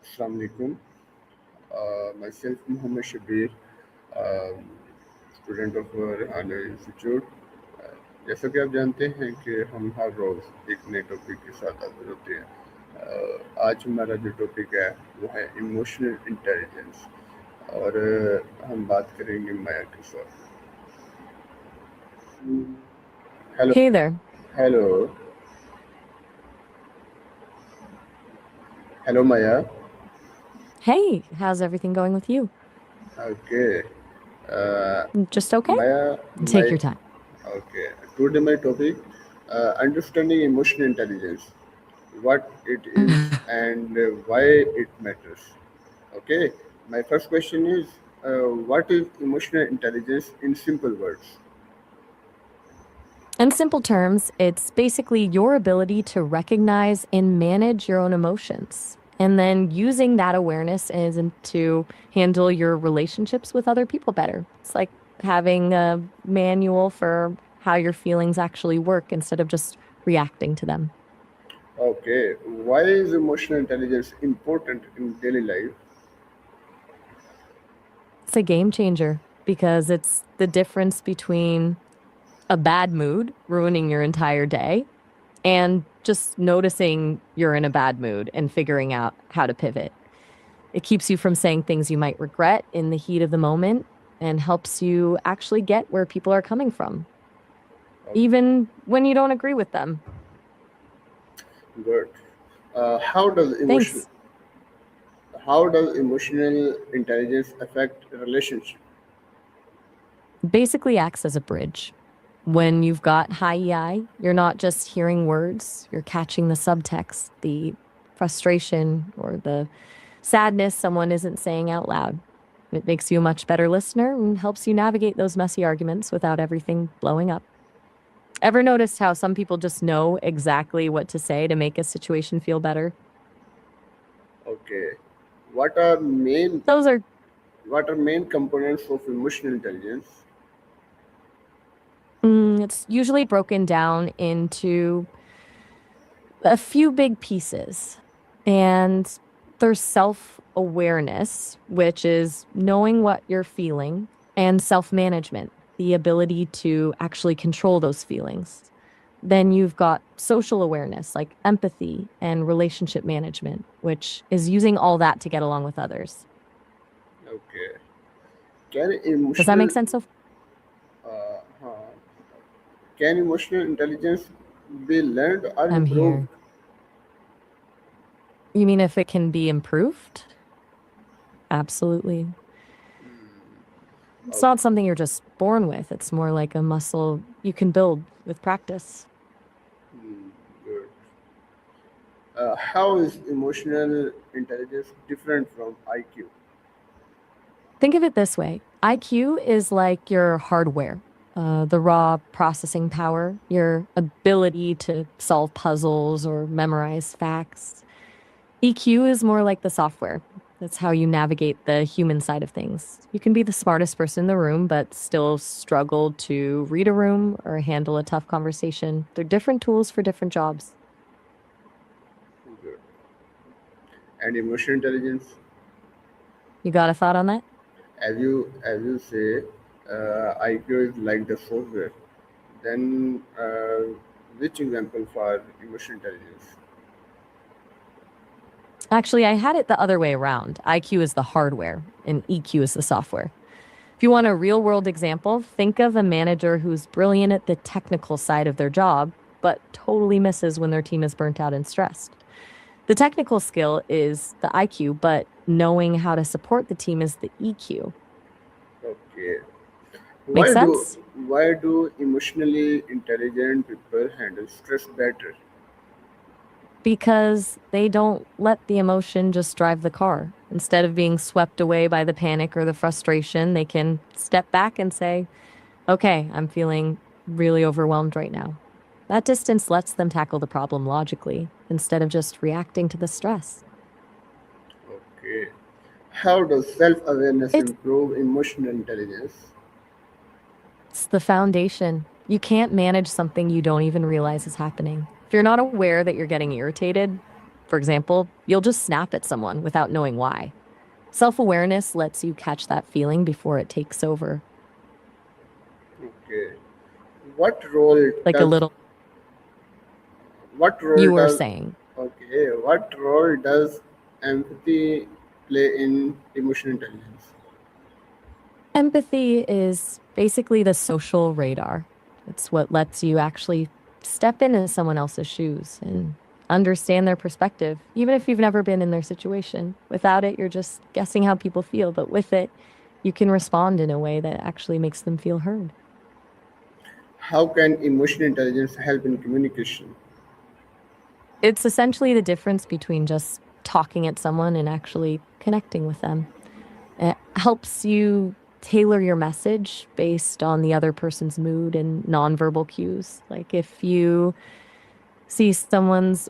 Assalamu alaikum. Myself, Muhammad Shabir, student of Rehana institute. जैसा कि आप जानते हैं कि हम हर रोज़ एक नए टॉपिक के साथ हाजिर होते हैं। आज हमारा जो टॉपिक है वो है इमोशनल इंटेलिजेंस, और हम बात करेंगे माया के साथ। Hello. Hey there. Hello. Hello Maya. Hey, how's everything going with you? Okay. Just okay? Maya, Take my your time. okay. Today my topic, understanding emotional intelligence, what it is and why it matters. Okay. My first question is, what is emotional intelligence in simple words? In simple terms, it's basically your ability to recognize and manage your own emotions. And then using that awareness to handle your relationships with other people better. It's like having a manual for how your feelings actually work instead of just reacting to them. Okay. Why is emotional intelligence important in daily life? It's a game changer because it's the difference between a bad mood ruining your entire day and just noticing you're in a bad mood and figuring out how to pivot. It keeps you from saying things you might regret in the heat of the moment and helps you actually get where people are coming from, Okay, even when you don't agree with them. good. How does Thanks. emotional intelligence affect relationship? Basically acts as a bridge. When you've got high EI, you're not just hearing words, you're catching the subtext, the frustration or the sadness someone isn't saying out loud. It makes you a much better listener and helps you navigate those messy arguments without everything blowing up. Ever noticed how some people just know exactly what to say to make a situation feel better? Okay. What are main Those are, what are main components of emotional intelligence? it's usually broken down into a few big pieces. And there's self awareness, which is knowing what you're feeling, and self management, the ability to actually control those feelings. Then you've got social awareness, like empathy and relationship management, which is using all that to get along with others. Okay. Can Does that make emotional sense so huh, can emotional intelligence be learned or I'm improved? here. You mean if it can be improved? Absolutely. It's Okay, not something you're just born with. It's more like a muscle you can build with practice. good. How is emotional intelligence different from IQ? Think of it this way. IQ is like your hardware, the raw processing power, your ability to solve puzzles or memorize facts. EQ is more like the software. That's how you navigate the human side of things. You can be the smartest person in the room, but still struggle to read a room or handle a tough conversation. They're different tools for different jobs. Good. And emotional intelligence, You got a thought on that? as you say, IQ is like the software. Then, which example for emotional intelligence? Actually, I had it the other way around. IQ is the hardware and EQ is the software. If you want a real world example, think of a manager who's brilliant at the technical side of their job, but totally misses when their team is burnt out and stressed. The technical skill is the IQ, but knowing how to support the team is the EQ. Okay. Make Why do sense? why do emotionally intelligent people handle stress better? Because they don't let the emotion just drive the car. Instead of being swept away by the panic or the frustration, they can step back and say, okay, I'm feeling really overwhelmed right now. That distance lets them tackle the problem logically instead of just reacting to the stress. Okay. How does self-awareness It's improve emotional intelligence? the foundation. You can't manage something you don't even realize is happening. If you're not aware that you're getting irritated, For example, you'll just snap at someone without knowing why. Self awareness lets you catch that feeling before it takes over, Okay. What role like a does little what role you were does saying. what role does empathy play in emotional intelligence? Empathy is basically the social radar. It's what lets you actually step into someone else's shoes and understand their perspective, even if you've never been in their situation. Without it, you're just guessing how people feel, but with it, you can respond in a way that actually makes them feel heard. How can emotional intelligence help in communication? It's essentially the difference between just talking at someone and actually connecting with them. It helps you tailor your message based on the other person's mood and nonverbal cues. Like if you see someone's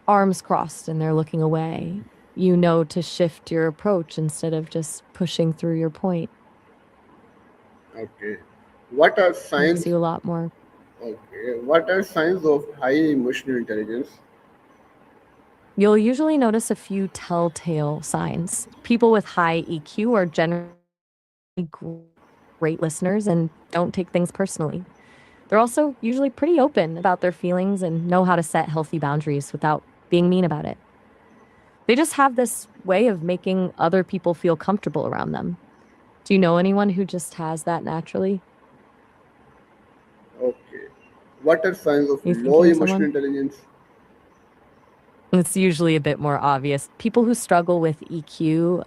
arms crossed and they're looking away, you know to shift your approach instead of just pushing through your point. Okay. What are Makes signs you a lot more. what are signs of high emotional intelligence? You'll usually notice a few telltale signs. People with high EQ are generally great listeners and don't take things personally. They're also usually pretty open about their feelings and know how to set healthy boundaries without being mean about it. They just have this way of making other people feel comfortable around them. Do you know anyone who just has that naturally? Okay. What are signs of You low thinking of emotional someone? intelligence? It's usually a bit more obvious. People who struggle with EQ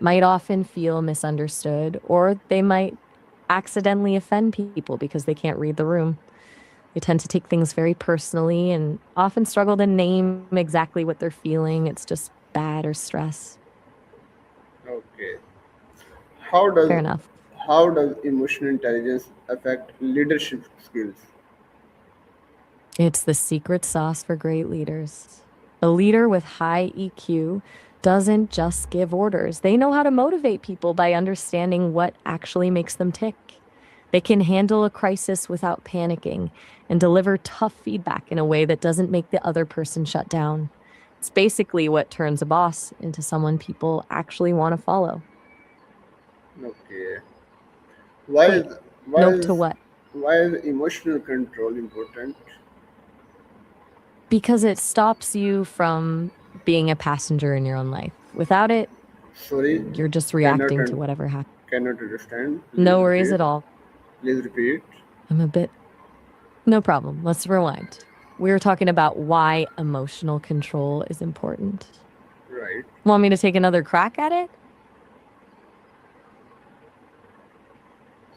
might often feel misunderstood, or they might accidentally offend people because they can't read the room. They tend to take things very personally and often struggle to name exactly what they're feeling. It's just bad or stress. Okay. How does Fair enough. how does emotional intelligence affect leadership skills? It's the secret sauce for great leaders. A leader with high EQ doesn't just give orders, they know how to motivate people by understanding what actually makes them tick. They can handle a crisis without panicking and deliver tough feedback in a way that doesn't make the other person shut down. It's basically what turns a boss into someone people actually want to follow. Okay. Why Wait, is why nope to is what? why is emotional control important? Because it stops you from being a passenger in your own life. Without it, Sorry, you're just cannot reacting to un- whatever happens. cannot understand. Please No worries repeat. at all. Please repeat. I'm a bit. No problem. Let's rewind. We were talking about why emotional control is important. Right. Want me to take another crack at it?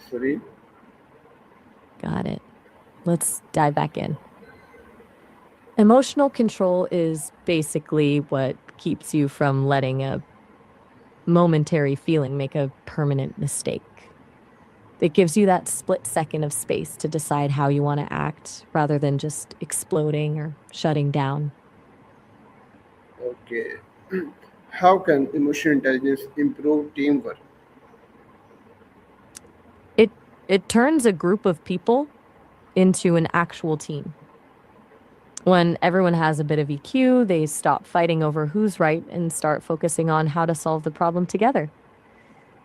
Sorry. Got it. Let's dive back in. Emotional control is basically what keeps you from letting a momentary feeling make a permanent mistake. It gives you that split second of space to decide how you want to act rather than just exploding or shutting down. Okay. How can emotional intelligence improve teamwork? It it turns a group of people into an actual team. When everyone has a bit of EQ, they stop fighting over who's right and start focusing on how to solve the problem together.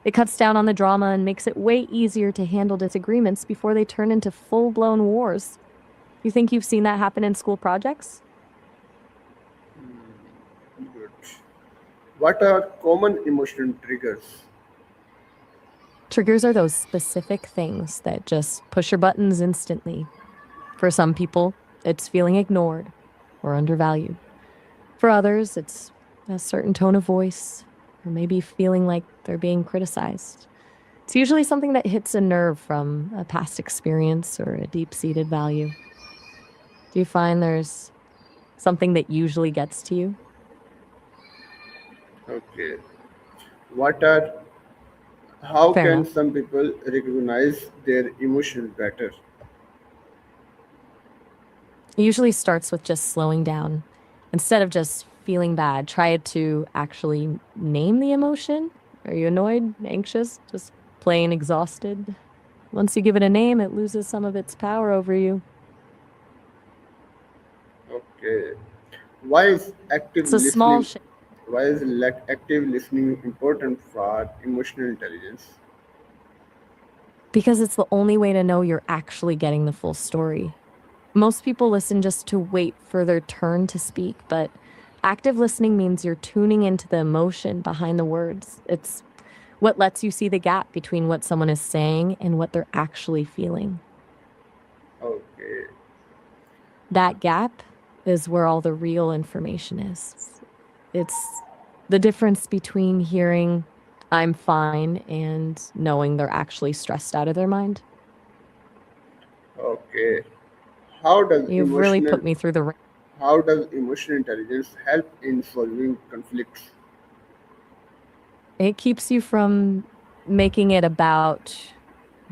It cuts down on the drama and makes it way easier to handle disagreements before they turn into full-blown wars. You think you've seen that happen in school projects? Good. What are common emotional triggers? Triggers are those specific things that just push your buttons instantly. For some people, it's feeling ignored or undervalued. For others, it's a certain tone of voice or maybe feeling like they're being criticized. It's usually something that hits a nerve from a past experience or a deep seated value. Do you find there's something that usually gets to you? Okay. What are how Fair can enough. some people recognize their emotions better? It usually starts with just slowing down. Instead of just feeling bad, try to actually name the emotion. Are you annoyed, anxious, just plain exhausted? Once you give it a name, it loses some of its power over you. Okay. Why is active It's a small listening? shift Why is active listening important for emotional intelligence? because it's the only way to know you're actually getting the full story. Most people listen just to wait for their turn to speak, but active listening means you're tuning into the emotion behind the words. It's what lets you see the gap between what someone is saying and what they're actually feeling. Okay, That gap is where all the real information is. It's the difference between hearing, I'm fine, and knowing they're actually stressed out of their mind. okay. How does You've really emotional put me through the ring. how does emotional intelligence help in solving conflicts? It keeps you from making it about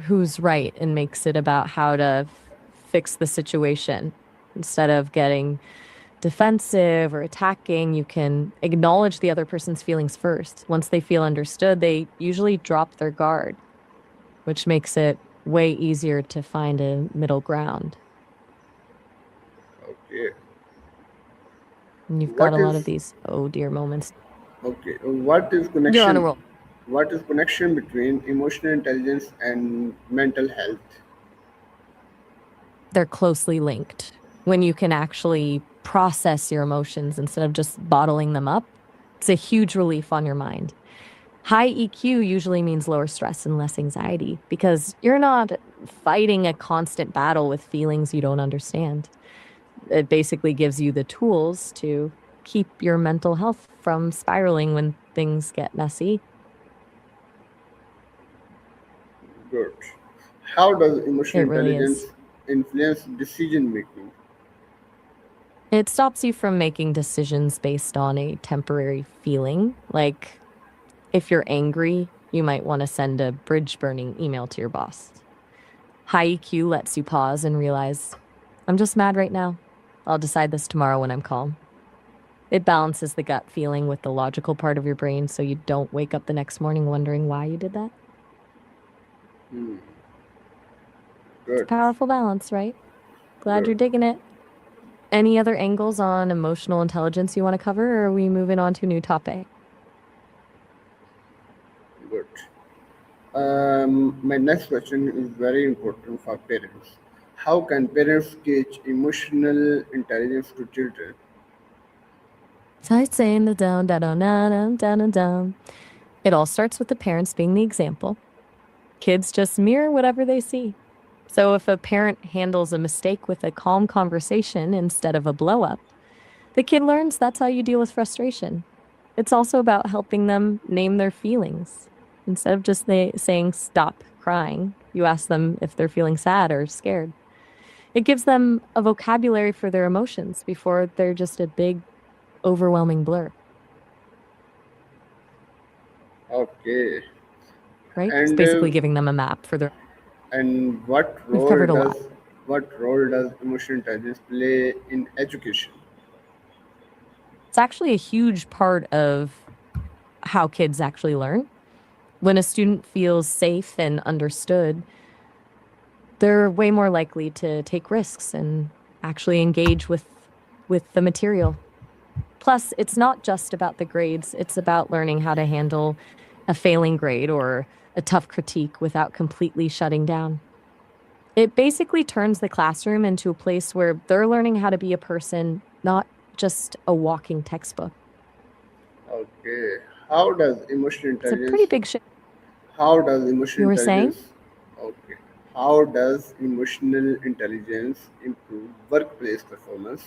who's right and makes it about how to fix the situation. Instead of getting defensive or attacking, you can acknowledge the other person's feelings first. Once they feel understood, they usually drop their guard, which makes it way easier to find a middle ground. Okay. And you've got What a lot of is these oh dear moments. okay? You're on a roll. What is connection between emotional intelligence and mental health? They're closely linked. When you can actually process your emotions instead of just bottling them up, it's a huge relief on your mind. High EQ usually means lower stress and less anxiety because you're not fighting a constant battle with feelings you don't understand. It basically gives you the tools to keep your mental health from spiraling when things get messy. Good. How does emotional It really intelligence is. influence decision making? It stops you from making decisions based on a temporary feeling. Like if you're angry, you might want to send a bridge burning email to your boss. High EQ lets you pause and realize, I'm just mad right now. I'll decide this tomorrow when I'm calm. It balances the gut feeling with the logical part of your brain so you don't wake up the next morning wondering why you did that. Hmm, It's a good, powerful balance, right? Glad good, you're digging it. Any other angles on emotional intelligence you want to cover, or are we moving on to a new topic? good. My next question is very important for parents. How can parents teach emotional intelligence to children? Tight saying the down, down, down, down, down, down. It all starts with the parents being the example. Kids just mirror whatever they see. So if a parent handles a mistake with a calm conversation instead of a blow up, the kid learns that's how you deal with frustration. It's also about helping them name their feelings. Instead of just saying, stop crying, you ask them if they're feeling sad or scared. It gives them a vocabulary for their emotions before they're just a big, overwhelming blur, Okay, right? It's and basically giving them a map for their. and We've covered a lot. what role does emotional intelligence play in education? It's actually a huge part of how kids actually learn. When a student feels safe and understood, they're way more likely to take risks and actually engage with the material. Plus, it's not just about the grades, it's about learning how to handle a failing grade or a tough critique without completely shutting down. It basically turns the classroom into a place where they're learning how to be a person, not just a walking textbook. Okay, how does emotional It's a pretty intelligence big shift. how does emotional You were saying? intelligence okay how does emotional intelligence improve workplace performance?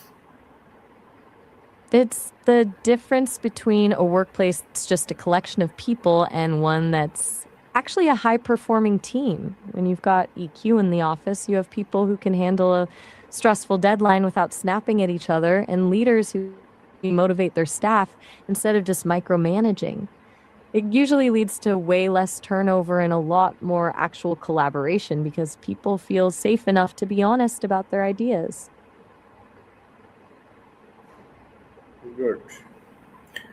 It's the difference between a workplace that's just a collection of people and one that's actually a high performing team. When you've got EQ in the office, you have people who can handle a stressful deadline without snapping at each other, and leaders who motivate their staff instead of just micromanaging. It usually leads to way less turnover and a lot more actual collaboration because people feel safe enough to be honest about their ideas. Good.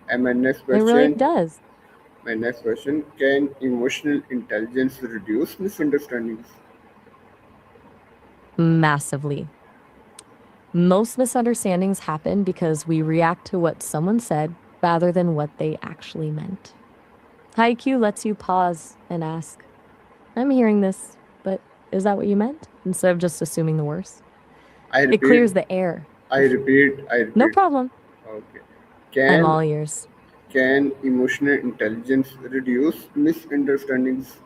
And It really does. my next question, can emotional intelligence reduce misunderstandings? Massively. Most misunderstandings happen because we react to what someone said rather than what they actually meant. High IQ lets you pause and ask, I'm hearing this, but is that what you meant? Instead of just assuming the worst. I It repeat, clears the air. I No repeat. problem. Okay. I'm Can all ears. can emotional intelligence reduce misunderstandings?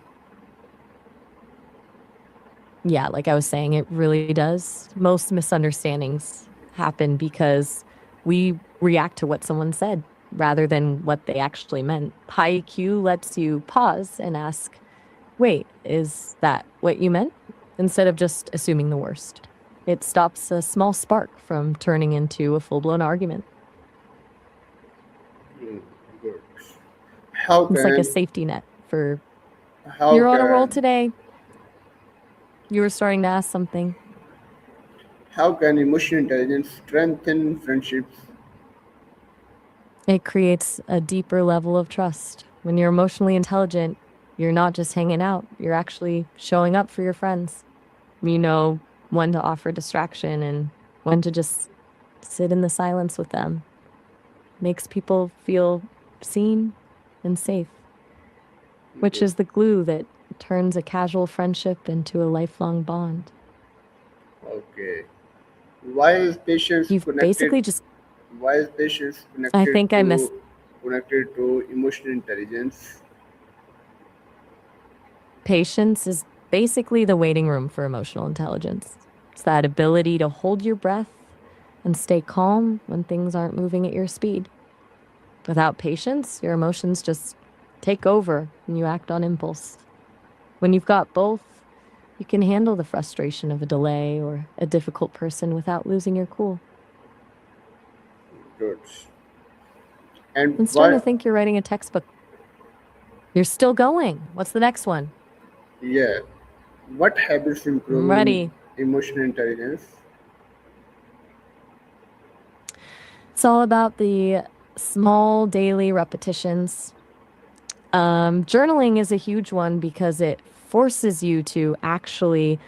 Yeah, like I was saying, it really does. Most misunderstandings happen because we react to what someone said rather than what they actually meant. High EQ lets you pause and ask, wait, is that what you meant? Instead of just assuming the worst. It stops a small spark from turning into a full blown argument. Hmm, good. How It's like a can safety net for how you're on a roll can today. You were starting to ask something. how can emotional intelligence strengthen friendships? It creates a deeper level of trust. When you're emotionally intelligent, you're not just hanging out, you're actually showing up for your friends. You know when to offer distraction and when to just sit in the silence with them. Makes people feel seen and safe, which Good. is the glue that turns a casual friendship into a lifelong bond. Okay. Why is patience You've connected? basically just, Why is patience I think I missed connected to emotional intelligence? patience is basically the waiting room for emotional intelligence. It's that ability to hold your breath and stay calm when things aren't moving at your speed. Without patience, your emotions just take over and you act on impulse. When you've got both, you can handle the frustration of a delay or a difficult person without losing your cool. Good. And I'm starting why? to think you're writing a textbook. You're still going. What's the next one? Yeah. What habits I'm improve ready. emotional intelligence? It's all about the small daily repetitions. Journaling is a huge one because it forces you to actually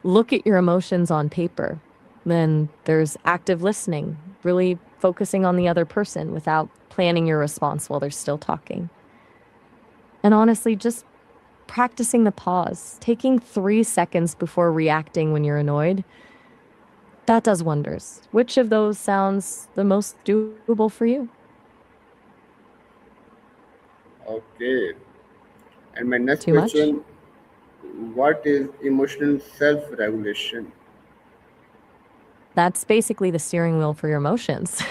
look at your emotions on paper. Then there's active listening, really focusing on the other person without planning your response while they're still talking. And honestly, just practicing the pause, taking 3 seconds before reacting when you're annoyed, that does wonders. Which of those sounds the most doable for you? Okay. And my next Too much? question: what is emotional self-regulation? That's basically the steering wheel for your emotions.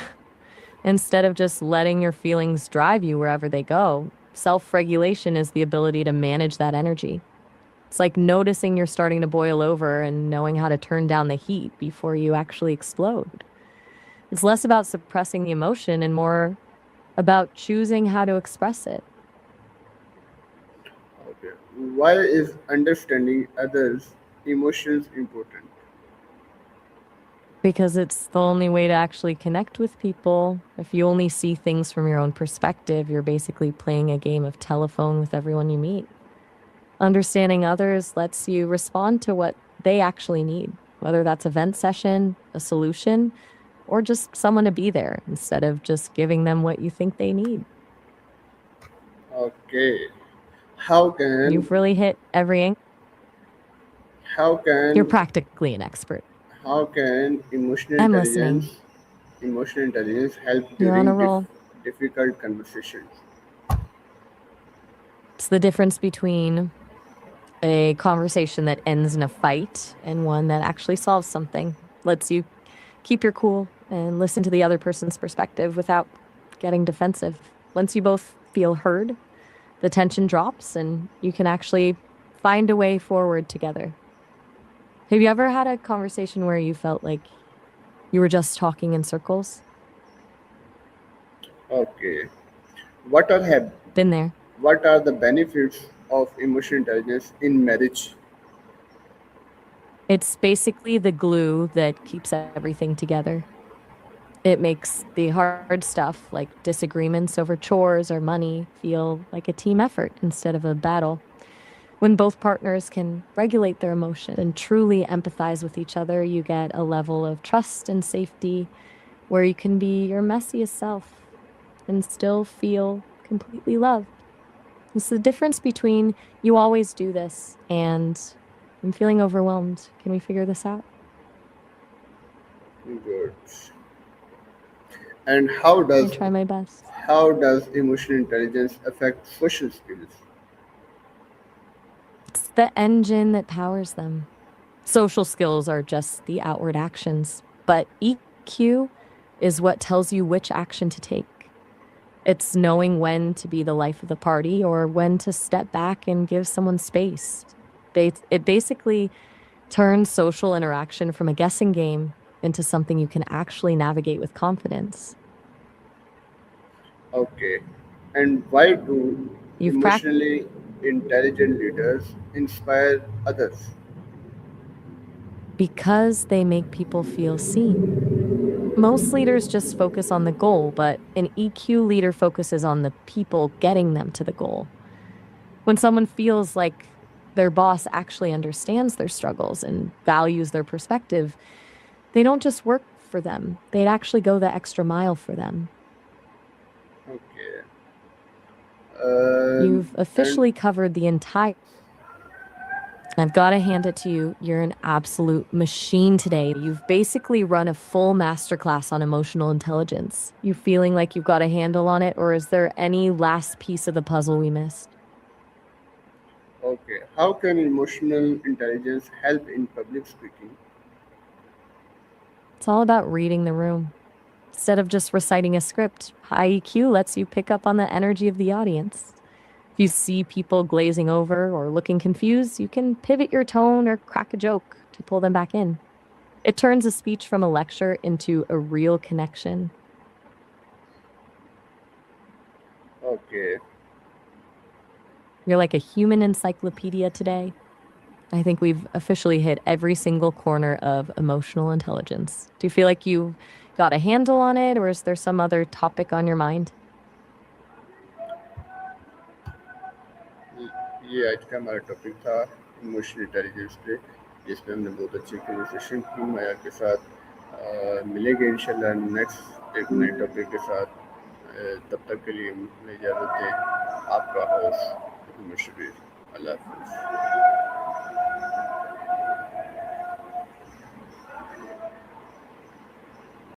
Instead of just letting your feelings drive you wherever they go, self regulation is the ability to manage that energy. It's like noticing you're starting to boil over and knowing how to turn down the heat before you actually explode. It's less about suppressing the emotion and more about choosing how to express it Okay. Why is understanding others' emotions important? because it's the only way to actually connect with people. If you only see things from your own perspective, you're basically playing a game of telephone with everyone you meet. Understanding others lets you respond to what they actually need, whether that's a vent session, a solution, or just someone to be there instead of just giving them what you think they need. Okay. How can You've really hit every angle. how You're can practically an expert. how can I'm listening. emotional intelligence help You're on during a roll. difficult conversations? It's the difference between a conversation that ends in a fight and one that actually solves something, lets you keep your cool and listen to the other person's perspective without getting defensive. Once you both feel heard, the tension drops and you can actually find a way forward together. Have you ever had a conversation where you felt like you were just talking in circles? Okay. What are hab- Been there. what are the benefits of emotional intelligence in marriage? It's basically the glue that keeps everything together. It makes the hard stuff like disagreements over chores or money feel like a team effort instead of a battle. When both partners can regulate their emotion and truly empathize with each other, you get a level of trust and safety where you can be your messiest self and still feel completely loved. It's the difference between you always do this and I'm feeling overwhelmed. Can we figure this out? Good. And how I does try my best. how does emotional intelligence affect social skills? It's the engine that powers them. Social skills are just the outward actions, but EQ is what tells you which action to take. It's knowing when to be the life of the party or when to step back and give someone space. It basically turns social interaction from a guessing game into something you can actually navigate with confidence. Okay. And why do You've practiced emotionally intelligent leaders inspire others? because they make people feel seen. Most leaders just focus on the goal, but an EQ leader focuses on the people getting them to the goal. When someone feels like their boss actually understands their struggles and values their perspective, they don't just work for them, they'd actually go the extra mile for them. Okay. You've And officially covered the entire. I've got to hand it to you. You're an absolute machine today. You've basically run a full masterclass on emotional intelligence. You feeling like you've got a handle on it, or is there any last piece of the puzzle we missed? okay, how can emotional intelligence help in public speaking? It's all about reading the room. Instead of just reciting a script, high EQ lets you pick up on the energy of the audience. If you see people glazing over or looking confused, you can pivot your tone or crack a joke to pull them back in. It turns a speech from a lecture into a real connection. Okay. You're like a human encyclopedia today. I think we've officially hit every single corner of emotional intelligence. Do you feel like you got a handle on it, or is there some other topic on your mind? ये आज का हमारा topic था emotional intelligence पे जिसमें हमने बहुत अच्छी कन्वर्सेशन की माया के साथ मिलेंगे इंशाल्लाह नेक्स्ट एक नए टॉपिक के साथ तब तक के लिए हमें इजाज़त दें आपका होस्ट मोहम्मद शबीर अल्लाह हाफिज़